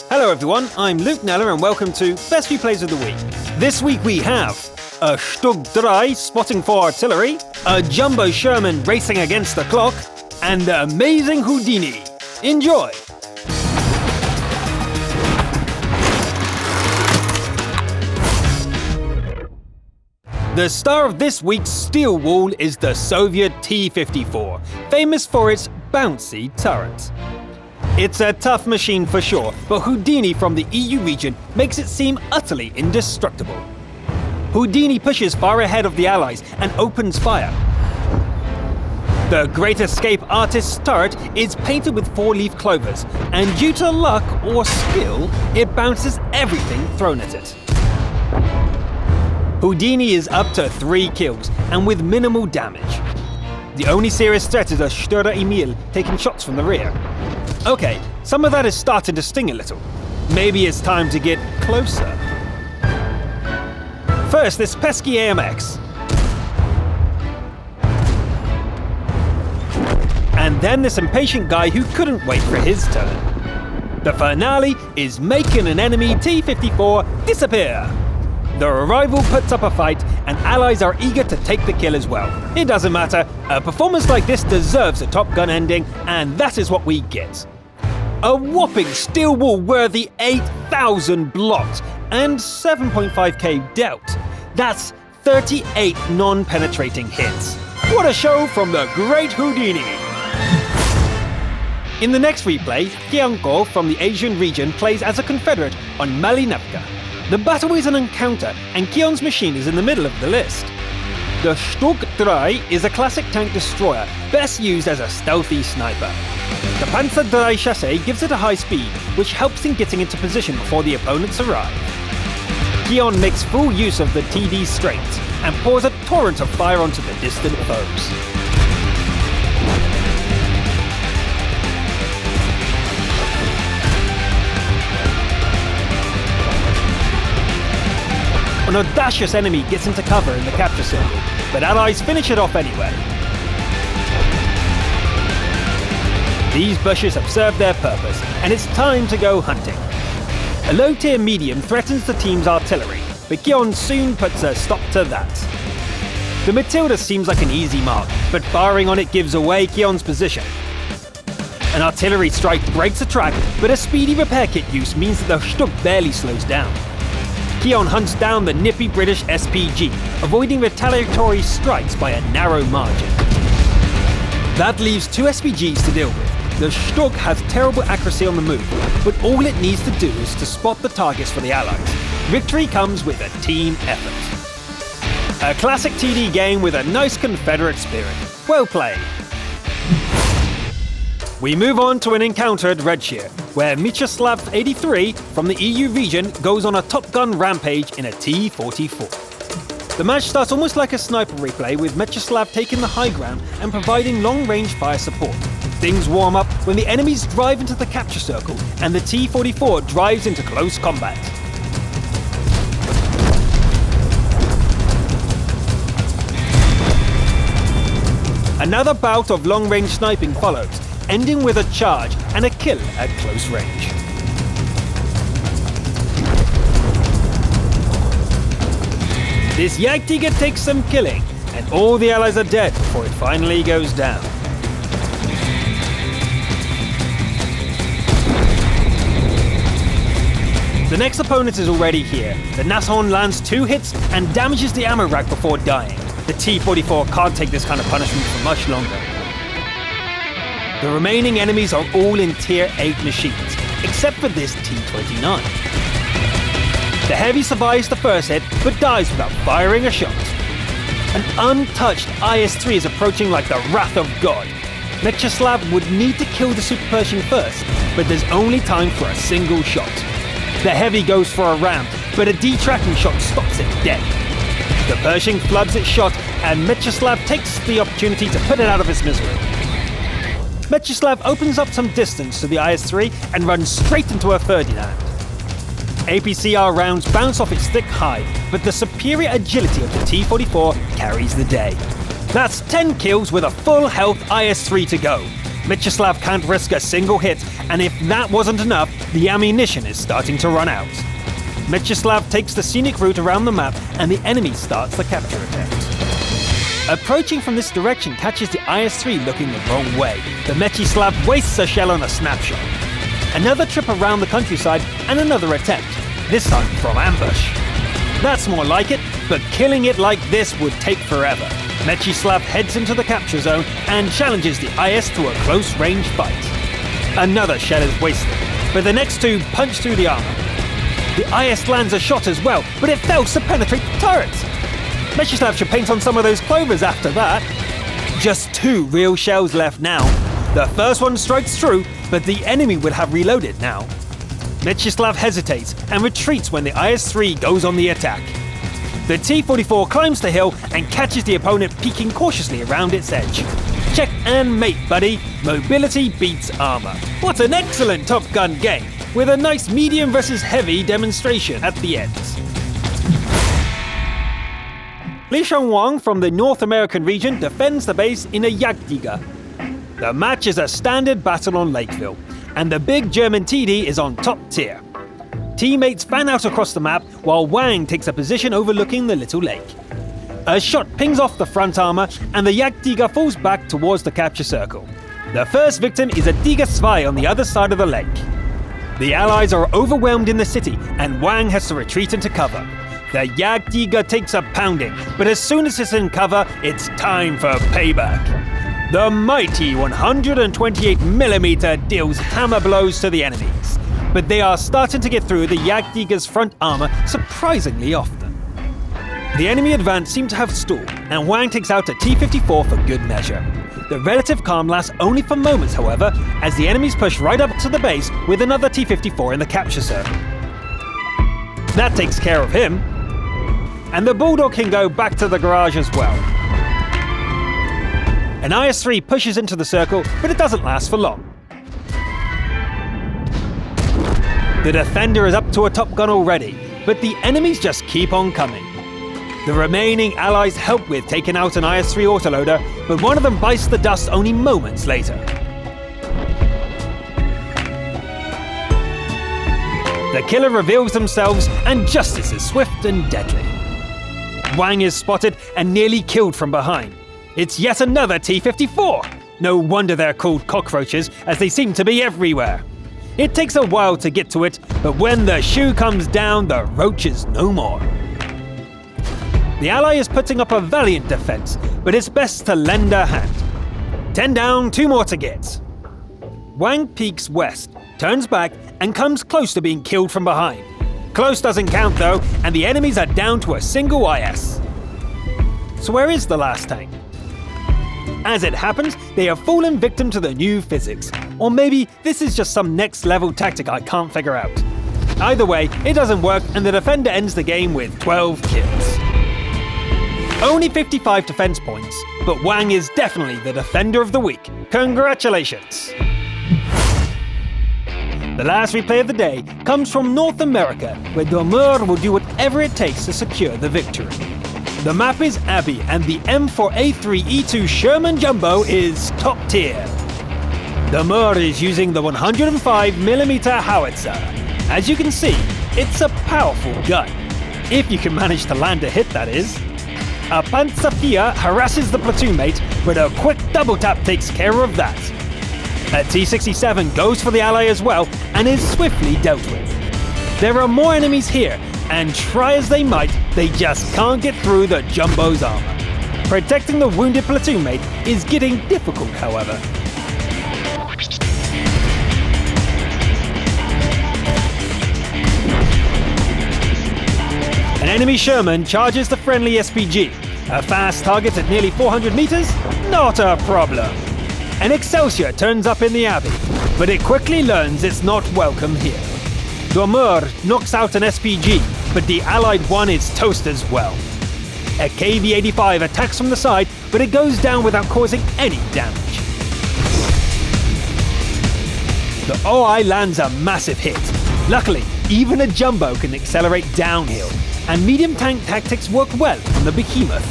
Hello everyone, I'm Luke Neller and welcome to Best Few Plays of the Week. This week we have a Stug III spotting for artillery, a Jumbo Sherman racing against the clock, and the Amazing Haudini. Enjoy! The star of this week's steel wall is the Soviet T-54, famous for its bouncy turret. It's a tough machine for sure, but Houdini from the EU region makes it seem utterly indestructible. Houdini pushes far ahead of the Allies and opens fire. The Great Escape Artist's turret is painted with four-leaf clovers, and due to luck or skill, it bounces everything thrown at it. Houdini is up to 3 kills, and with minimal damage. The only serious threat is a Stug III taking shots from the rear. Okay, some of that is starting to sting a little. Maybe it's time to get closer. First, this pesky AMX. And then this impatient guy who couldn't wait for his turn. The finale is making an enemy T-54 disappear. The rival puts up a fight, and allies are eager to take the kill as well. It doesn't matter, a performance like this deserves a Top Gun ending, and that is what we get. A whopping steel wall worthy 8,000 blocked and 7.5k dealt. That's 38 non-penetrating hits. What a show from the great Houdini! In the next replay, Kianko from the Asian region plays as a Confederate on Malinevka. The battle is an encounter, and Kion's machine is in the middle of the list. The Stug III is a classic tank destroyer, best used as a stealthy sniper. The Panzer III chassis gives it a high speed, which helps in getting into position before the opponents arrive. Kion makes full use of the TD strength, and pours a torrent of fire onto the distant foes. An audacious enemy gets into cover in the capture circle, but allies finish it off anyway. These bushes have served their purpose, and it's time to go hunting. A low-tier medium threatens the team's artillery, but Kion soon puts a stop to that. The Matilda seems like an easy mark, but firing on it gives away Kion's position. An artillery strike breaks a track, but a speedy repair kit use means that the Stug barely slows down. Kion hunts down the nippy British SPG, avoiding retaliatory strikes by a narrow margin. That leaves 2 SPGs to deal with. The Stug has terrible accuracy on the move, but all it needs to do is to spot the targets for the Allies. Victory comes with a team effort. A classic TD game with a nice Confederate spirit. Well played. We move on to an encounter at Redshire, where Stug III from the EU region goes on a Top Gun rampage in a T-44. The match starts almost like a sniper replay, with Stug taking the high ground and providing long-range fire support. Things warm up when the enemies drive into the capture circle and the T-44 drives into close combat. Another bout of long-range sniping follows, ending with a charge and a kill at close range. This Jagdtiger takes some killing, and all the allies are dead before it finally goes down. The next opponent is already here. The Nashorn lands 2 hits and damages the ammo rack before dying. The T-44 can't take this kind of punishment for much longer. The remaining enemies are all in Tier 8 machines, except for this T-29. The Heavy survives the first hit, but dies without firing a shot. An untouched IS-3 is approaching like the wrath of God. Stug would need to kill the Super Pershing first, but there's only time for a single shot. The Heavy goes for a round, but a detracking shot stops it dead. The Pershing floods its shot, and Stug takes the opportunity to put it out of its misery. Stug opens up some distance to the IS-3 and runs straight into a Ferdinand. APCR rounds bounce off its thick hide, but the superior agility of the T-44 carries the day. That's 10 kills with a full health IS-3 to go. Mieczyslav can't risk a single hit, and if that wasn't enough, the ammunition is starting to run out. Mieczyslav takes the scenic route around the map, and the enemy starts the capture attempt. Approaching from this direction catches the IS-3 looking the wrong way. The Mieczyslav wastes a shell on a snapshot. Another trip around the countryside, and another attempt, this time from ambush. That's more like it, but killing it like this would take forever. Mieczyslav heads into the capture zone and challenges the IS to a close-range fight. Another shell is wasted, but the next two punch through the armor. The IS lands a shot as well, but it fails to penetrate the turrets. Mieczyslav should paint on some of those clovers after that. Just 2 real shells left now. The first one strikes through, but the enemy would have reloaded now. Mieczyslav hesitates and retreats when the IS-3 goes on the attack. The T-44 climbs the hill and catches the opponent peeking cautiously around its edge. Check and mate, buddy. Mobility beats armor. What an excellent Top Gun game, with a nice medium versus heavy demonstration at the end. Li Shangwang from the North American region defends the base in a Jagdtiger. The match is a standard battle on Lakeville, and the big German TD is on top tier. Teammates fan out across the map while Wang takes a position overlooking the little lake. A shot pings off the front armor and the Jagdtiger falls back towards the capture circle. The first victim is a Tiger II on the other side of the lake. The Allies are overwhelmed in the city and Wang has to retreat into cover. The Jagdtiger takes a pounding, but as soon as it's in cover, it's time for payback. The mighty 128mm deals hammer blows to the enemies, but they are starting to get through the Jagdtiger's front armor surprisingly often. The enemy advance seemed to have stalled, and Wang takes out a T-54 for good measure. The relative calm lasts only for moments, however, as the enemies push right up to the base with another T-54 in the capture circle. That takes care of him, and the Bulldog can go back to the garage as well. An IS-3 pushes into the circle, but it doesn't last for long. The Defender is up to a Top Gun already, but the enemies just keep on coming. The remaining Allies help with taking out an IS-3 autoloader, but one of them bites the dust only moments later. The killer reveals themselves, and justice is swift and deadly. Wang is spotted and nearly killed from behind. It's yet another T-54! No wonder they're called cockroaches, as they seem to be everywhere. It takes a while to get to it, but when the shoe comes down, the roach is no more. The ally is putting up a valiant defense, but it's best to lend a hand. 10 down, 2 more to get. Wang peeks west, turns back, and comes close to being killed from behind. Close doesn't count though, and the enemies are down to a single IS. So where is the last tank? As it happens, they have fallen victim to the new physics. Or maybe this is just some next level tactic I can't figure out. Either way, it doesn't work and the Defender ends the game with 12 kills. Only 55 defense points, but Wang is definitely the Defender of the Week. Congratulations! The last replay of the day comes from North America, where Domur will do whatever it takes to secure the victory. The map is Abbey, and the M4A3E2 Sherman Jumbo is top tier. Domur is using the 105mm howitzer. As you can see, it's a powerful gun. If you can manage to land a hit, that is. A Panzerfia harasses the platoon mate, but a quick double tap takes care of that. A T-67 goes for the ally as well, and is swiftly dealt with. There are more enemies here, and try as they might, they just can't get through the Jumbo's armor. Protecting the wounded platoon mate is getting difficult, however. An enemy Sherman charges the friendly SPG. A fast target at nearly 400 meters? Not a problem. An Excelsior turns up in the Abbey, but it quickly learns it's not welcome here. Domur knocks out an SPG, but the Allied one is toast as well. A KV-85 attacks from the side, but it goes down without causing any damage. The OI lands a massive hit. Luckily, even a Jumbo can accelerate downhill, and medium tank tactics work well on the Behemoth.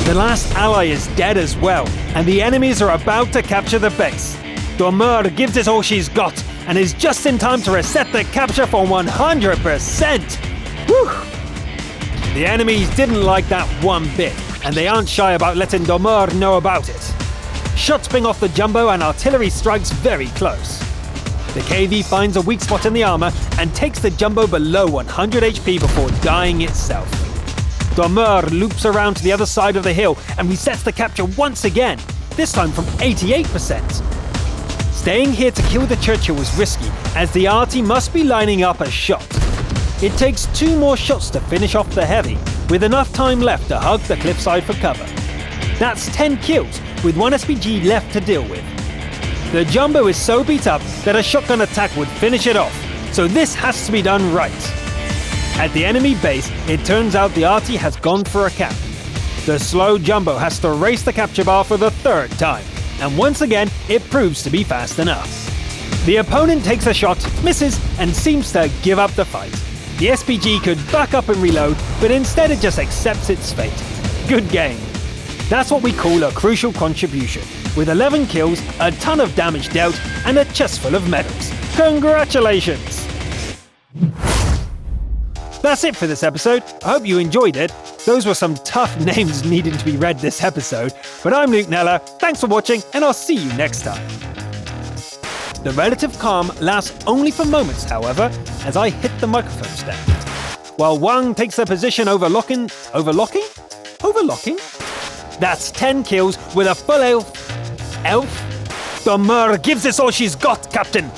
The last ally is dead as well, and the enemies are about to capture the base. Dormeur gives it all she's got, and is just in time to reset the capture for 100%! Whew! The enemies didn't like that one bit, and they aren't shy about letting Dormeur know about it. Shots ping off the Jumbo and artillery strikes very close. The KV finds a weak spot in the armor and takes the Jumbo below 100 HP before dying itself. Dormeur loops around to the other side of the hill and resets the capture once again, this time from 88%. Staying here to kill the Churchill was risky, as the arty must be lining up a shot. It takes 2 more shots to finish off the heavy, with enough time left to hug the cliffside for cover. That's 10 kills, with 1 SPG left to deal with. The Jumbo is so beat up that a shotgun attack would finish it off, so this has to be done right. At the enemy base, it turns out the arty has gone for a cap. The slow Jumbo has to race the capture bar for the 3rd time, and once again, it proves to be fast enough. The opponent takes a shot, misses, and seems to give up the fight. The SPG could back up and reload, but instead it just accepts its fate. Good game. That's what we call a crucial contribution, with 11 kills, a ton of damage dealt, and a chest full of medals. Congratulations! That's it for this episode. I hope you enjoyed it. Those were some tough names needing to be read this episode, but I'm Luke Neller, thanks for watching, and I'll see you next time. The relative calm lasts only for moments, however, as I hit the microphone stand. While Wang takes their position overlocking? That's 10 kills with a full elf. Dormeur gives us all she's got, Captain!